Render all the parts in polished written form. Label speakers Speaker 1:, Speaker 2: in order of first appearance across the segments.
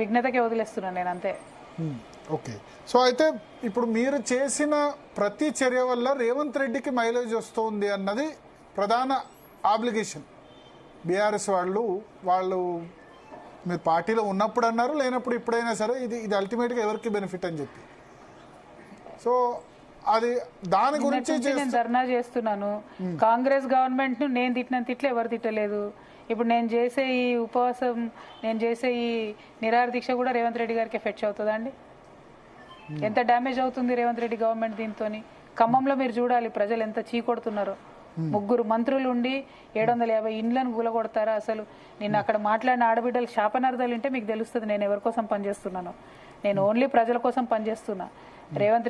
Speaker 1: విఘ్నతకే వదిలేస్తున్నాను నేను అంతే.
Speaker 2: ఓకే. సో అయితే ఇప్పుడు మీరు చేసిన ప్రతి చర్య వల్ల రేవంత్ రెడ్డికి మైలేజ్ వస్తుంది అన్నది ప్రధాన ఆబ్లిగేషన్. బీఆర్ఎస్ వాళ్ళు మీరు పార్టీలో ఉన్నప్పుడు అన్నారు, లేనప్పుడు ఇప్పుడైనా సరే ఇది అల్టిమేట్గా ఎవరికి బెనిఫిట్ అని చెప్పి. సో అది దాని గురించి
Speaker 1: నేను ధర్నా చేస్తున్నాను. కాంగ్రెస్ గవర్నమెంట్ ను నేను తిట్టిన తిట్లు ఎవరు తిట్టలేదు. ఇప్పుడు నేను చేసే ఈ ఉపవాసం, నేను చేసే ఈ నిరాహార దీక్ష కూడా రేవంత్ రెడ్డి గారికి ఎఫెక్ట్ అవుతుందా అండి? ఎంత డ్యామేజ్ అవుతుంది రేవంత్ రెడ్డి గవర్నమెంట్ దీంతో? ఖమ్మంలో మీరు చూడాలి ప్రజలు ఎంత చీకొడుతున్నారో. 3 మంత్రులు ఉండి 750 ఇండ్లను గులగొడతారా? అసలు నిన్న అక్కడ మాట్లాడిన ఆడబిడ్డలు శాపనార్థాలు ఉంటే మీకు తెలుస్తుంది నేను ఎవరి కోసం పనిచేస్తున్నాను. నేను ఓన్లీ ప్రజల కోసం పనిచేస్తున్నా. రేవంత్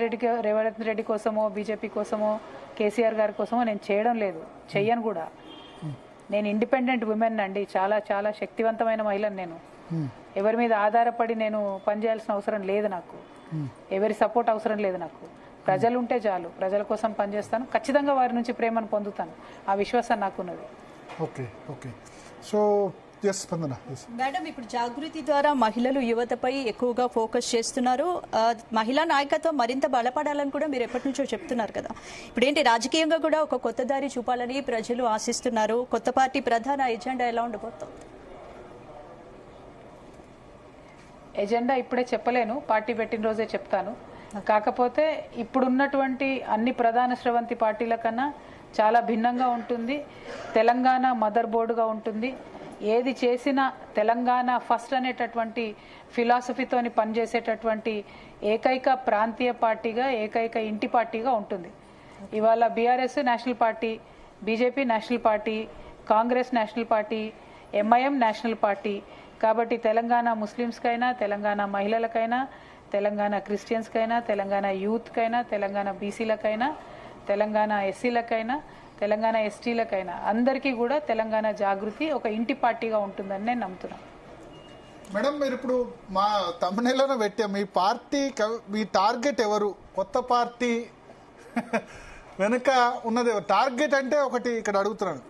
Speaker 1: రెడ్డి కోసమో, బీజేపీ కోసమో, కేసీఆర్ గారి కోసమో నేను చేయడం లేదు, చెయ్యను కూడా. నేను ఇండిపెండెంట్ ఉమెన్ అండి, చాలా చాలా శక్తివంతమైన మహిళను నేను. ఎవరి మీద ఆధారపడి నేను పనిచేయాల్సిన అవసరం లేదు నాకు, ఎవరి సపోర్ట్ అవసరం లేదు నాకు. ప్రజలు ఉంటే చాలు, ప్రజల కోసం పనిచేస్తాను, ఖచ్చితంగా వారి నుంచి ప్రేమను పొందుతాను, ఆ విశ్వాసం నాకున్నది.
Speaker 2: Okay okay. సో
Speaker 3: మేడం, ఇప్పుడు జాగృతి ద్వారా మహిళలు యువతపై ఎక్కువగా ఫోకస్ చేస్తున్నారు. మహిళా నాయకత్వం మరింత బలపడాలని కూడా మీరు ఎప్పటి నుంచో చెప్తున్నారు కదా. ఇప్పుడు ఏంటి, రాజకీయంగా కూడా ఒక కొత్త దారి చూపాలని ప్రజలు ఆశిస్తున్నారు. కొత్త పార్టీ ప్రధాన ఎజెండా ఎలా ఉండబోతుంది?
Speaker 1: ఎజెండా ఇప్పుడే చెప్పలేను, పార్టీ పెట్టిన రోజే చెప్తాను. కాకపోతే ఇప్పుడున్నటువంటి అన్ని ప్రధాన స్రవంతి పార్టీల కన్నా చాలా భిన్నంగా ఉంటుంది. తెలంగాణ మదర్ బోర్డుగా ఉంటుంది. ఏది చేసినా తెలంగాణ ఫస్ట్ అనేటటువంటి ఫిలాసఫీతోని పనిచేసేటటువంటి ఏకైక ప్రాంతీయ పార్టీగా, ఏకైక ఇంటి పార్టీగా ఉంటుంది. ఇవాళ BRS national party, BJP national party, Congress national party, MIM national party. కాబట్టి తెలంగాణ ముస్లిమ్స్కైనా, తెలంగాణ మహిళలకైనా, తెలంగాణ క్రిస్టియన్స్కైనా, తెలంగాణ యూత్కైనా, తెలంగాణ బీసీలకైనా, తెలంగాణ ఎస్సీలకైనా, తెలంగాణ ఎస్టీలకైనా అందరికీ కూడా తెలంగాణ జాగృతి ఒక ఇంటి పార్టీగా ఉంటుందని నేను నమ్ముతున్నాను.
Speaker 2: మేడం, మీరు ఇప్పుడు మా తమ్ముళ్ళలో పెట్టాం, మీ పార్టీ, మీ టార్గెట్ ఎవరు? కొత్త పార్టీ వెనుక ఉన్నది ఎవరు? టార్గెట్ అంటే ఒకటి ఇక్కడ అడుగుతున్నాను.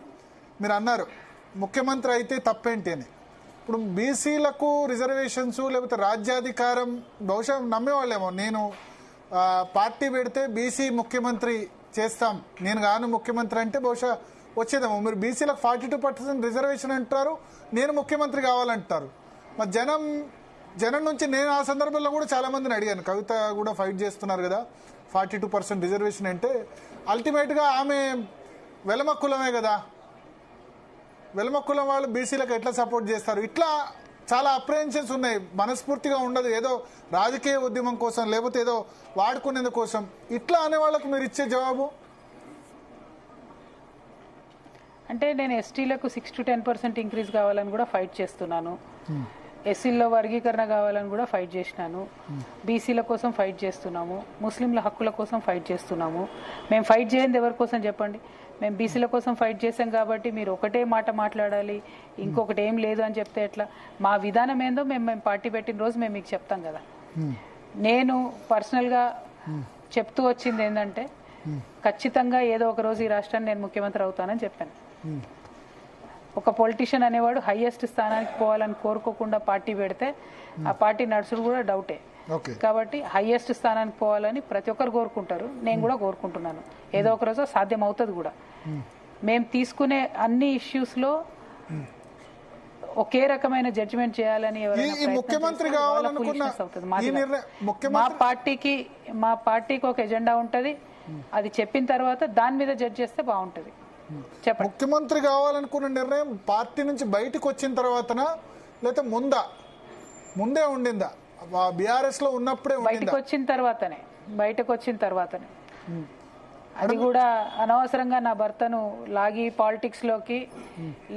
Speaker 2: మీరు అన్నారు ముఖ్యమంత్రి అయితే తప్పేంటి అని. ఇప్పుడు బీసీలకు రిజర్వేషన్స్ లేకపోతే రాజ్యాధికారం బహుశా నమ్మేవాళ్ళేమో, నేను పార్టీ పెడితే బీసీ ముఖ్యమంత్రి చేస్తాం, నేను గాను ముఖ్యమంత్రి అంటే బహుశా వచ్చేదేమో. మీరు బీసీలకు 42% రిజర్వేషన్ అంటారు, నేను ముఖ్యమంత్రి కావాలంటారు. మరి జనం నుంచి నేను ఆ సందర్భంలో కూడా చాలా మందిని అడిగాను, కవిత కూడా ఫైట్ చేస్తున్నారు కదా 42% రిజర్వేషన్ అంటే. అల్టిమేట్గా ఆమె వెలమ కులమే కదా, వెలమ కులం వాళ్ళు బీసీలకు ఎట్లా సపోర్ట్ చేస్తారు? ఇట్లా చాలా అప్రహెన్షన్స్ ఉన్నాయి. మనస్ఫూర్తిగా ఉండదు, ఏదో రాజకీయ ఉద్యమం కోసం లేకపోతే ఏదో వాడుకునేందు కోసం. ఇట్లా అనే వాళ్ళకు మీరు ఇచ్చే జవాబు?
Speaker 1: అంటే నేను ఎస్టీలకు 6 to 10% ఇంక్రీజ్ కావాలని కూడా ఫైట్ చేస్తున్నాను. ఎస్సీల్లో వర్గీకరణ కావాలని కూడా ఫైట్ చేసినాను. బీసీల కోసం ఫైట్ చేస్తున్నాము, ముస్లింల హక్కుల కోసం ఫైట్ చేస్తున్నాము. మేము ఫైట్ చేయండి ఎవరి కోసం చెప్పండి? మేము బీసీల కోసం ఫైట్ చేసాం కాబట్టి మీరు ఒకటే మాట మాట్లాడాలి, ఇంకొకటి ఏం లేదు అని చెప్తే ఎట్లా? మా విధానం ఏందో మేము పార్టీ పెట్టిన రోజు మేము మీకు చెప్తాం కదా. నేను పర్సనల్గా చెప్తూ వచ్చింది ఏంటంటే, ఖచ్చితంగా ఏదో ఒక రోజు ఈ రాష్ట్రాన్ని నేను ముఖ్యమంత్రి అవుతానని చెప్పాను. ఒక పొలిటీషియన్ అనేవాడు హైయెస్ట్ స్థానానికి పోవాలని కోరుకోకుండా పార్టీ పెడితే ఆ పార్టీ నడుచుడు కూడా డౌటే. కాబట్టి హైయెస్ట్ స్థానానికి పోవాలని ప్రతి ఒక్కరు కోరుకుంటారు, నేను కూడా కోరుకుంటున్నాను. ఏదో ఒక రోజు సాధ్యం అవుతుంది కూడా. మేము తీసుకునే అన్ని ఇష్యూస్ లో ఒకే రకమైన జడ్జిమెంట్ చేయాలని మా పార్టీకి ఒక ఎజెండా ఉంటది, అది చెప్పిన తర్వాత దాని మీద జడ్జ్ చేస్తే బాగుంటది. చెప్పండి.
Speaker 2: ముఖ్యమంత్రి కావాలనుకున్న నిర్ణయం పార్టీ నుంచి బయటకు వచ్చిన తర్వాతనా లేకపోతే ముందే ఉండిందా? బీఆర్ఎస్ లో ఉన్నప్పుడే
Speaker 1: బయటకు వచ్చిన తర్వాతనే అది కూడా అనవసరంగా నా భర్తను లాగి పాలిటిక్స్ లోకి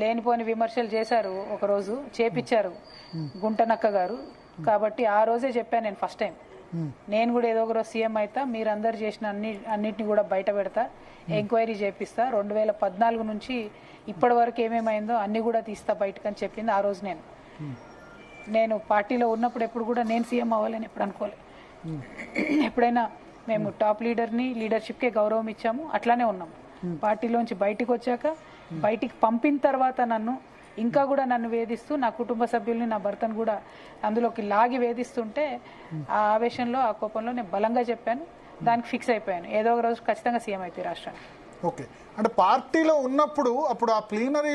Speaker 1: లేనిపోని విమర్శలు చేశారు, ఒక రోజు చేపించారు గుంటనక్క గారు. కాబట్టి ఆ రోజే చెప్పాను నేను ఫస్ట్ టైం, నేను కూడా ఏదో ఒక రోజు సీఎం అవుతా, మీరందరు చేసిన అన్నిటిని కూడా బయట పెడతా, ఎంక్వైరీ చేపిస్తా, 2014 నుంచి ఇప్పటి వరకు ఏమేమైందో అన్ని కూడా తీస్తా బయటకు అని చెప్పింది ఆ రోజు. నేను పార్టీలో ఉన్నప్పుడు ఎప్పుడు కూడా నేను సీఎం అవ్వాలని ఎప్పుడు అనుకోలేదు. ఎప్పుడైనా మేము టాప్ లీడర్ని, లీడర్షిప్కే గౌరవం ఇచ్చాము, అట్లానే ఉన్నాము. పార్టీలోంచి బయటికి వచ్చాక, బయటికి పంపిన తర్వాత నన్ను ఇంకా కూడా నన్ను వేధిస్తూ నా కుటుంబ సభ్యుల్ని నా భర్తను కూడా అందులోకి లాగి వేధిస్తుంటే ఆ ఆవేశంలో ఆ కోపంలో నేను బలంగా చెప్పాను, దానికి ఫిక్స్ అయిపోయాను, ఏదో ఒక రోజు ఖచ్చితంగా సీఎం అయితే రాష్ట్రానికి.
Speaker 2: ఓకే, అంటే పార్టీలో ఉన్నప్పుడు అప్పుడు ఆ ప్లీనరీ